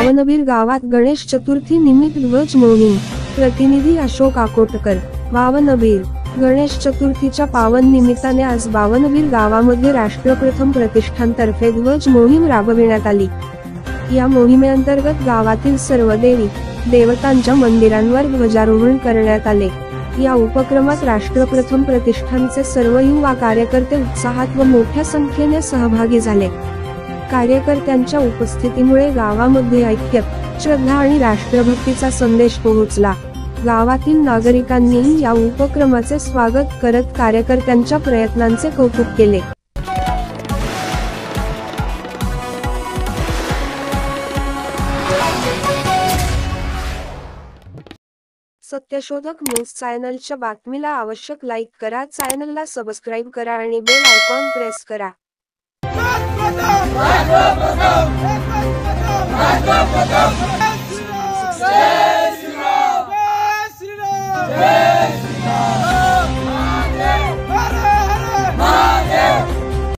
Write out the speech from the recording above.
बावनबीर गावात गणेश चतुर्थी निमित्त ध्वज मोहीम। प्रतिनिधी अशोक आकोटकर। बावनबीर गणेश चतुर्थीच्या पावन निमित्ताने आज बावनबीर गावामध्ये राष्ट्रप्रथम प्रतिष्ठानतर्फे ध्वज मोहीम राबविण्यात आली। या मोहिमेअंतर्गत गावातील सर्व देवी देवतांच्या मंदिरांवर ध्वजारोहण करण्यात आले। या उपक्रमात राष्ट्रप्रथम प्रतिष्ठानचे सर्व युवा कार्यकर्ते उत्साहात व मोठ्या संख्येने सहभागी झाले। कार्यकर्त्यांच्या उपस्थितीमुळे गावामध्ये ऐक्य, श्रद्धा आणि राष्ट्रभक्तीचा संदेश पोहोचला। गावातील नागरिकांनी या उपक्रमाचे स्वागत करत कार्यकर्त्यांच्या प्रयत्नांचे कौतुक केले। सत्यशोधक न्यूज चॅनलच्या बातमीला आवश्यक लाईक करा, चॅनलला सबस्क्राईब करा आणि बेल आयकॉन प्रेस करा। राष्ट्रप्रथम